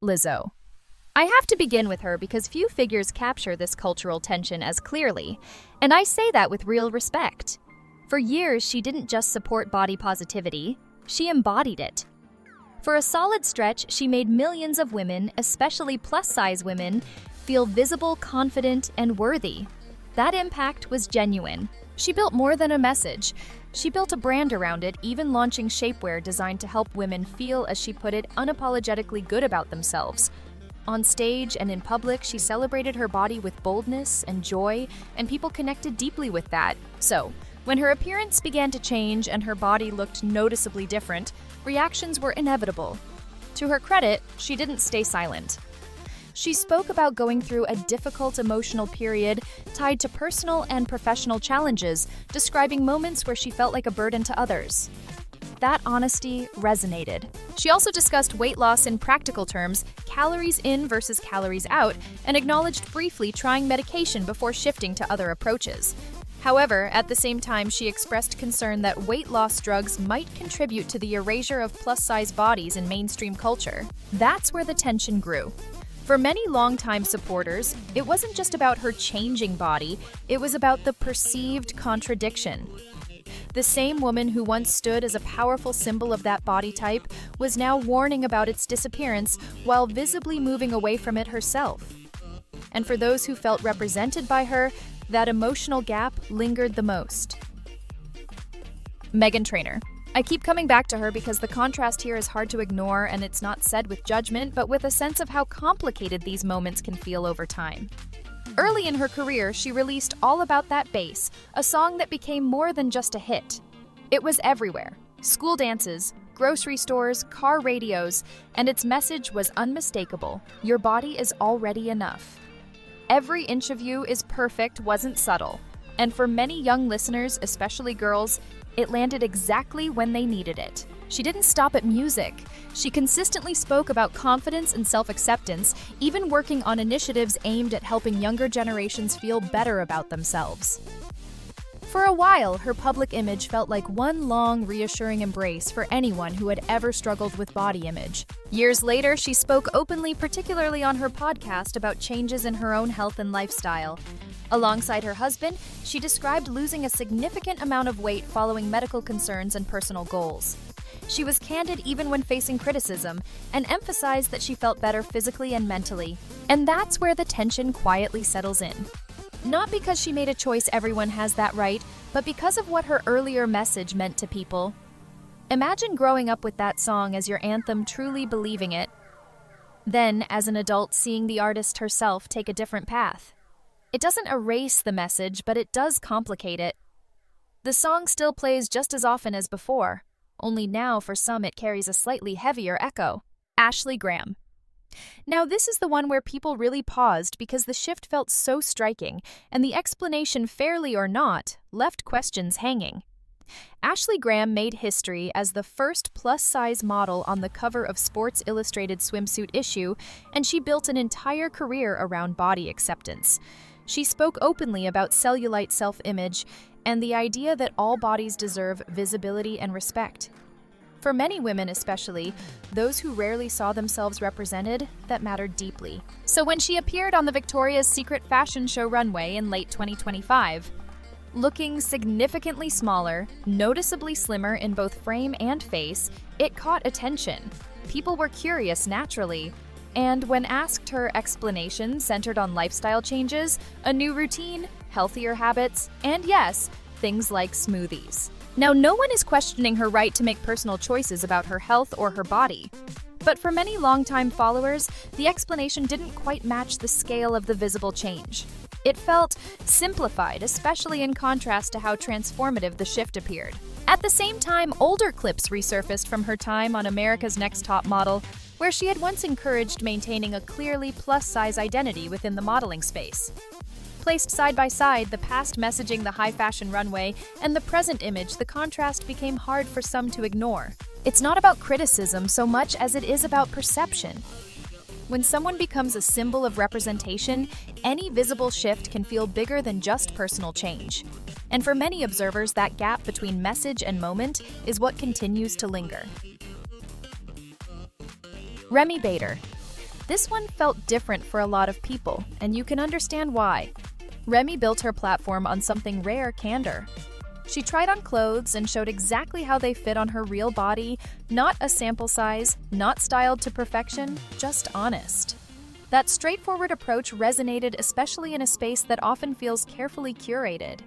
Lizzo. I have to begin with her because few figures capture this cultural tension as clearly, and I say that with real respect. For years, she didn't just support body positivity, she embodied it. For a solid stretch, she made millions of women, especially plus-size women, feel visible, confident, and worthy. That impact was genuine. She built more than a message. She built a brand around it, even launching shapewear designed to help women feel, as she put it, unapologetically good about themselves. On stage and in public, she celebrated her body with boldness and joy, and people connected deeply with that. So, when her appearance began to change and her body looked noticeably different, reactions were inevitable. To her credit, she didn't stay silent. She spoke about going through a difficult emotional period tied to personal and professional challenges, describing moments where she felt like a burden to others. That honesty resonated. She also discussed weight loss in practical terms, calories in versus calories out, and acknowledged briefly trying medication before shifting to other approaches. However, at the same time, she expressed concern that weight loss drugs might contribute to the erasure of plus-size bodies in mainstream culture. That's where the tension grew. For many longtime supporters, it wasn't just about her changing body, it was about the perceived contradiction. The same woman who once stood as a powerful symbol of that body type was now warning about its disappearance while visibly moving away from it herself. And for those who felt represented by her, that emotional gap lingered the most. Meghan Trainor. I keep coming back to her because the contrast here is hard to ignore, and it's not said with judgment, but with a sense of how complicated these moments can feel over time. Early in her career, she released All About That Bass, a song that became more than just a hit. It was everywhere: school dances, grocery stores, car radios, and its message was unmistakable: your body is already enough. Every inch of you is perfect wasn't subtle, and for many young listeners, especially girls, it landed exactly when they needed it. She didn't stop at music. She consistently spoke about confidence and self-acceptance, even working on initiatives aimed at helping younger generations feel better about themselves. For a while, her public image felt like one long, reassuring embrace for anyone who had ever struggled with body image. Years later, she spoke openly, particularly on her podcast, about changes in her own health and lifestyle. Alongside her husband, she described losing a significant amount of weight following medical concerns and personal goals. She was candid even when facing criticism, and emphasized that she felt better physically and mentally. And that's where the tension quietly settles in. Not because she made a choice everyone has that right, but because of what her earlier message meant to people. Imagine growing up with that song as your anthem, truly believing it. Then, as an adult, seeing the artist herself take a different path. It doesn't erase the message, but it does complicate it. The song still plays just as often as before, only now for some it carries a slightly heavier echo. Ashley Graham. Now this is the one where people really paused because the shift felt so striking, and the explanation, fairly or not, left questions hanging. Ashley Graham made history as the first plus-size model on the cover of Sports Illustrated swimsuit issue, and she built an entire career around body acceptance. She spoke openly about cellulite self-image and the idea that all bodies deserve visibility and respect. For many women especially, those who rarely saw themselves represented, that mattered deeply. So when she appeared on the Victoria's Secret fashion show runway in late 2025, looking significantly smaller, noticeably slimmer in both frame and face, it caught attention. People were curious naturally, and when asked, her explanation centered on lifestyle changes, a new routine, healthier habits, and yes, things like smoothies. Now, no one is questioning her right to make personal choices about her health or her body. But for many longtime followers, the explanation didn't quite match the scale of the visible change. It felt simplified, especially in contrast to how transformative the shift appeared. At the same time, older clips resurfaced from her time on America's Next Top Model, where she had once encouraged maintaining a clearly plus-size identity within the modeling space. Placed side by side, the past messaging the high-fashion runway and the present image, the contrast became hard for some to ignore. It's not about criticism so much as it is about perception. When someone becomes a symbol of representation, any visible shift can feel bigger than just personal change. And for many observers, that gap between message and moment is what continues to linger. Remy Bader. This one felt different for a lot of people, and you can understand why. Remy built her platform on something rare: candor. She tried on clothes and showed exactly how they fit on her real body, not a sample size, not styled to perfection, just honest. That straightforward approach resonated especially in a space that often feels carefully curated.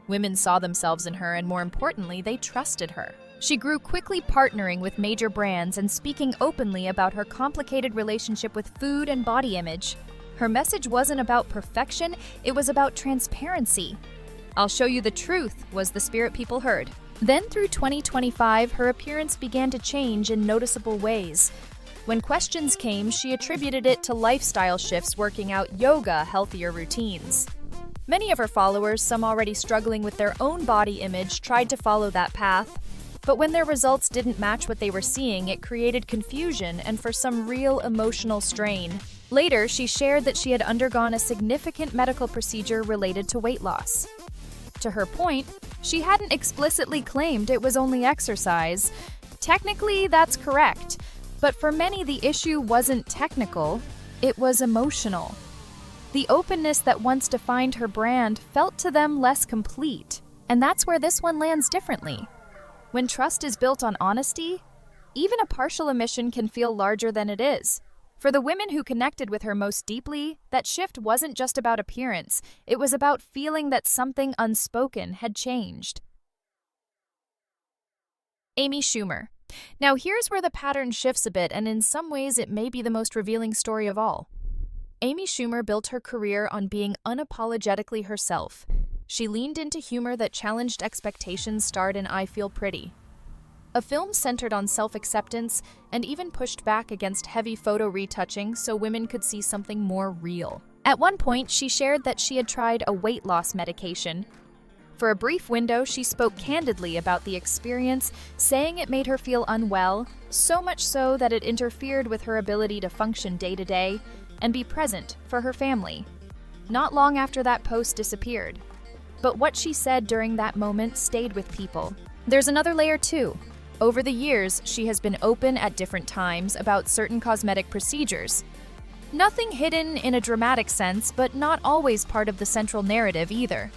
Women saw themselves in her, and more importantly, they trusted her. She grew quickly, partnering with major brands and speaking openly about her complicated relationship with food and body image. Her message wasn't about perfection, it was about transparency. "I'll show you the truth," was the spirit people heard. Then through 2025, her appearance began to change in noticeable ways. When questions came, she attributed it to lifestyle shifts, working out, yoga, healthier routines. Many of her followers, some already struggling with their own body image, tried to follow that path. But when their results didn't match what they were seeing, it created confusion and for some real emotional strain. Later, she shared that she had undergone a significant medical procedure related to weight loss. To her point, she hadn't explicitly claimed it was only exercise. Technically, that's correct. But for many, the issue wasn't technical, it was emotional. The openness that once defined her brand felt to them less complete, and that's where this one lands differently. When trust is built on honesty, even a partial omission can feel larger than it is. For the women who connected with her most deeply, that shift wasn't just about appearance, it was about feeling that something unspoken had changed. Amy Schumer. Now here's where the pattern shifts a bit, and in some ways it may be the most revealing story of all. Amy Schumer built her career on being unapologetically herself. She leaned into humor that challenged expectations, starred in I Feel Pretty, a film centered on self-acceptance, and even pushed back against heavy photo retouching so women could see something more real. At one point, she shared that she had tried a weight loss medication. For a brief window, she spoke candidly about the experience, saying it made her feel unwell, so much so that it interfered with her ability to function day to day and be present for her family. Not long after that post disappeared. But what she said during that moment stayed with people. There's another layer too. Over the years, she has been open at different times about certain cosmetic procedures. Nothing hidden in a dramatic sense, but not always part of the central narrative either.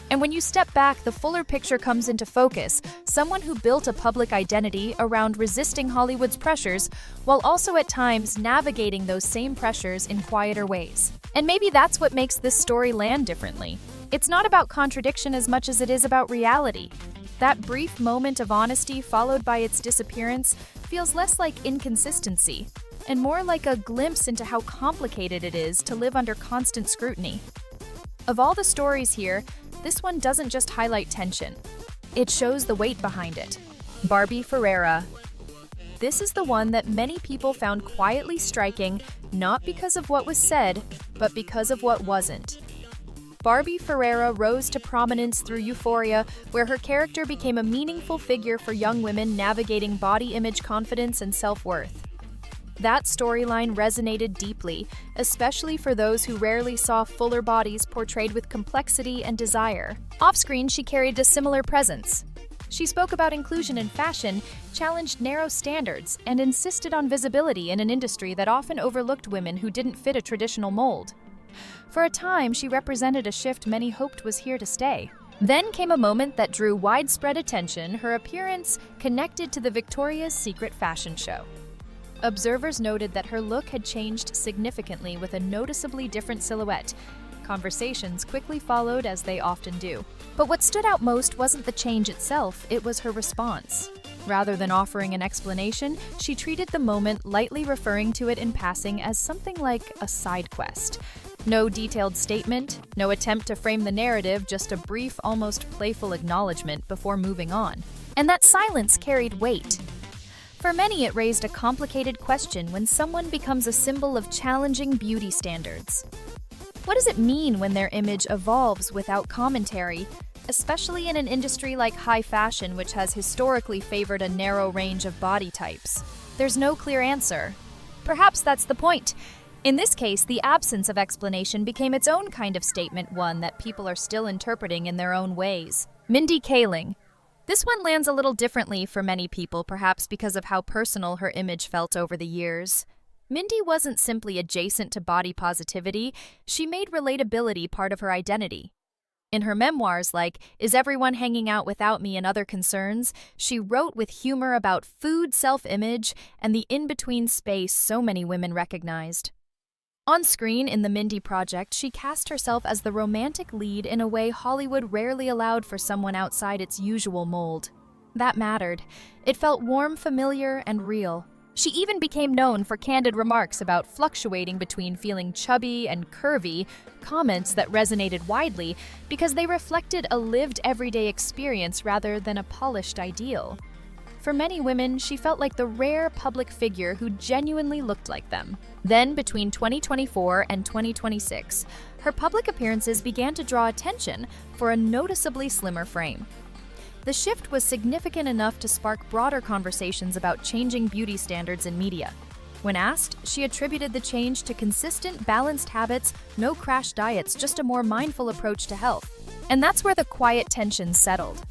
And when you step back, the fuller picture comes into focus. Someone who built a public identity around resisting Hollywood's pressures, while also at times navigating those same pressures in quieter ways. And maybe that's what makes this story land differently. It's not about contradiction as much as it is about reality. That brief moment of honesty followed by its disappearance feels less like inconsistency, and more like a glimpse into how complicated it is to live under constant scrutiny. Of all the stories here, this one doesn't just highlight tension. It shows the weight behind it. Barbie Ferreira. This is the one that many people found quietly striking, not because of what was said, but because of what wasn't. Barbie Ferreira rose to prominence through Euphoria, where her character became a meaningful figure for young women navigating body image confidence and self-worth. That storyline resonated deeply, especially for those who rarely saw fuller bodies portrayed with complexity and desire. Off-screen, she carried a similar presence. She spoke about inclusion in fashion, challenged narrow standards, and insisted on visibility in an industry that often overlooked women who didn't fit a traditional mold. For a time, she represented a shift many hoped was here to stay. Then came a moment that drew widespread attention: her appearance connected to the Victoria's Secret fashion show. Observers noted that her look had changed significantly with a noticeably different silhouette. Conversations quickly followed, as they often do. But what stood out most wasn't the change itself, it was her response. Rather than offering an explanation, she treated the moment, lightly referring to it in passing as something like a side quest. No detailed statement, no attempt to frame the narrative, just a brief, almost playful acknowledgement before moving on. And that silence carried weight. For many, it raised a complicated question: when someone becomes a symbol of challenging beauty standards, what does it mean when their image evolves without commentary, especially in an industry like high fashion, which has historically favored a narrow range of body types? There's no clear answer. Perhaps that's the point. In this case, the absence of explanation became its own kind of statement, one that people are still interpreting in their own ways. Mindy Kaling. This one lands a little differently for many people, perhaps because of how personal her image felt over the years. Mindy wasn't simply adjacent to body positivity, she made relatability part of her identity. In her memoirs like Is Everyone Hanging Out Without Me and Other Concerns, she wrote with humor about food self-image and the in-between space so many women recognized. On screen in The Mindy Project, she cast herself as the romantic lead in a way Hollywood rarely allowed for someone outside its usual mold. That mattered. It felt warm, familiar, and real. She even became known for candid remarks about fluctuating between feeling chubby and curvy, comments that resonated widely because they reflected a lived everyday experience rather than a polished ideal. For many women, she felt like the rare public figure who genuinely looked like them. Then, between 2024 and 2026, her public appearances began to draw attention for a noticeably slimmer frame. The shift was significant enough to spark broader conversations about changing beauty standards in media. When asked, she attributed the change to consistent, balanced habits, no crash diets, just a more mindful approach to health. And that's where the quiet tension settled.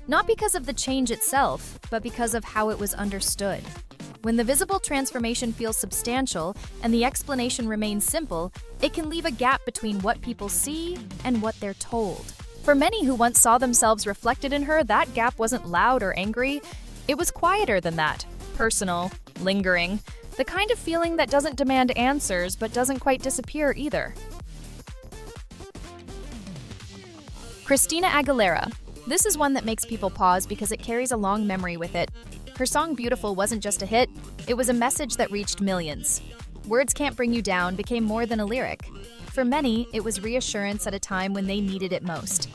Not because of the change itself, but because of how it was understood. When the visible transformation feels substantial and the explanation remains simple, it can leave a gap between what people see and what they're told. For many who once saw themselves reflected in her, that gap wasn't loud or angry. It was quieter than that, personal, lingering, the kind of feeling that doesn't demand answers but doesn't quite disappear either. Christina Aguilera. This is one that makes people pause because it carries a long memory with it. Her song Beautiful wasn't just a hit, it was a message that reached millions. Words Can't Bring You Down became more than a lyric. For many, it was reassurance at a time when they needed it most.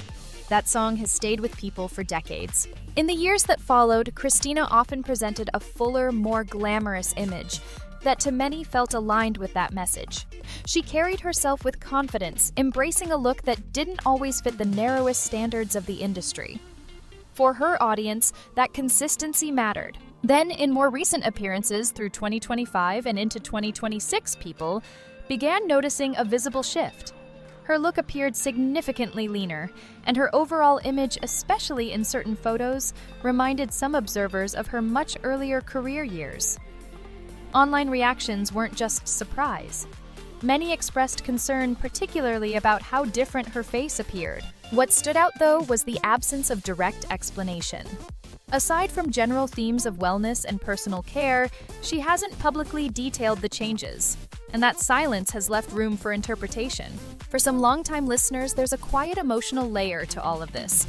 That song has stayed with people for decades. In the years that followed, Christina often presented a fuller, more glamorous image that to many felt aligned with that message. She carried herself with confidence, embracing a look that didn't always fit the narrowest standards of the industry. For her audience, that consistency mattered. Then, in more recent appearances through 2025 and into 2026, people began noticing a visible shift. Her look appeared significantly leaner, and her overall image, especially in certain photos, reminded some observers of her much earlier career years. Online reactions weren't just surprise. Many expressed concern, particularly about how different her face appeared. What stood out, though, was the absence of direct explanation. Aside from general themes of wellness and personal care, she hasn't publicly detailed the changes, and that silence has left room for interpretation. For some longtime listeners, there's a quiet emotional layer to all of this.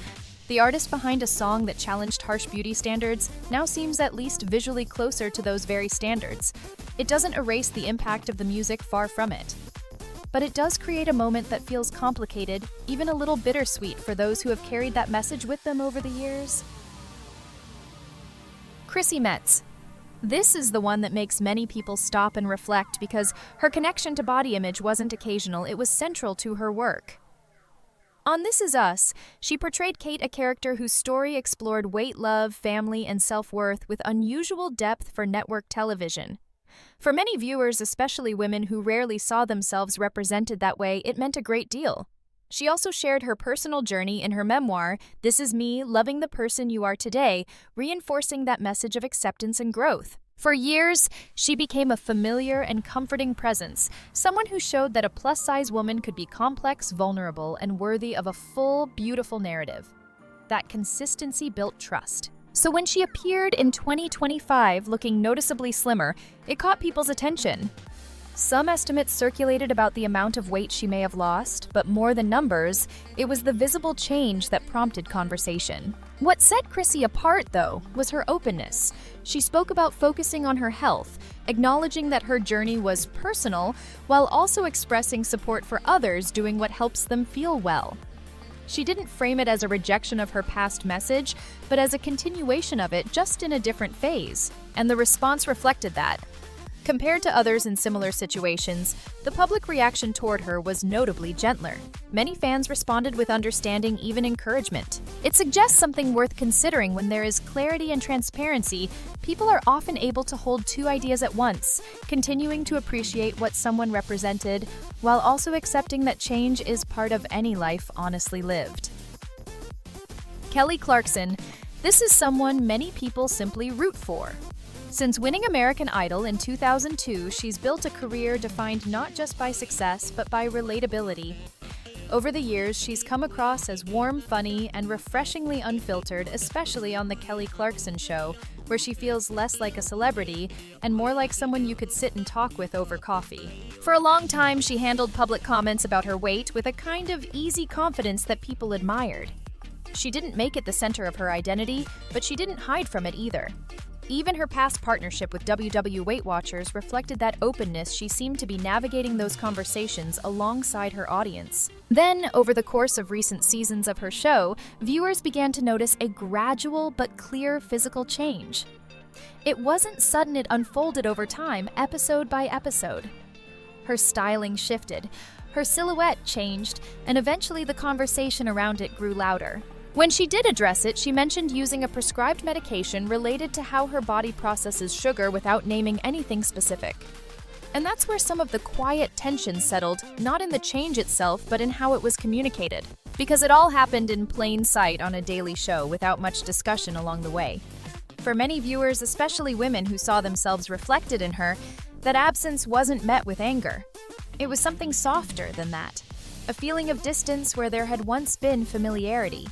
The artist behind a song that challenged harsh beauty standards now seems at least visually closer to those very standards. It doesn't erase the impact of the music, far from it. But it does create a moment that feels complicated, even a little bittersweet for those who have carried that message with them over the years. Chrissy Metz. This is the one that makes many people stop and reflect because her connection to body image wasn't occasional, it was central to her work. On This Is Us, she portrayed Kate, a character whose story explored weight, love, family, and self-worth with unusual depth for network television. For many viewers, especially women who rarely saw themselves represented that way, it meant a great deal. She also shared her personal journey in her memoir, This Is Me, Loving the Person You Are Today, reinforcing that message of acceptance and growth. For years, she became a familiar and comforting presence, someone who showed that a plus-size woman could be complex, vulnerable, and worthy of a full, beautiful narrative. That consistency built trust. So when she appeared in 2025 looking noticeably slimmer, it caught people's attention. Some estimates circulated about the amount of weight she may have lost, but more than numbers, it was the visible change that prompted conversation. What set Chrissy apart, though, was her openness. She spoke about focusing on her health, acknowledging that her journey was personal, while also expressing support for others doing what helps them feel well. She didn't frame it as a rejection of her past message, but as a continuation of it, just in a different phase. And the response reflected that. Compared to others in similar situations, the public reaction toward her was notably gentler. Many fans responded with understanding, even encouragement. It suggests something worth considering. When there is clarity and transparency, people are often able to hold two ideas at once, continuing to appreciate what someone represented, while also accepting that change is part of any life honestly lived. Kelly Clarkson. This is someone many people simply root for. Since winning American Idol in 2002, she's built a career defined not just by success, but by relatability. Over the years, she's come across as warm, funny, and refreshingly unfiltered, especially on The Kelly Clarkson Show, where she feels less like a celebrity and more like someone you could sit and talk with over coffee. For a long time, she handled public comments about her weight with a kind of easy confidence that people admired. She didn't make it the center of her identity, but she didn't hide from it either. Even her past partnership with WW Weight Watchers reflected that openness. She seemed to be navigating those conversations alongside her audience. Then, over the course of recent seasons of her show, viewers began to notice a gradual but clear physical change. It wasn't sudden, it unfolded over time, episode by episode. Her styling shifted, her silhouette changed, and eventually the conversation around it grew louder. When she did address it, she mentioned using a prescribed medication related to how her body processes sugar without naming anything specific. And that's where some of the quiet tension settled, not in the change itself, but in how it was communicated. Because it all happened in plain sight on a daily show without much discussion along the way. For many viewers, especially women who saw themselves reflected in her, that absence wasn't met with anger. It was something softer than that. A feeling of distance where there had once been familiarity.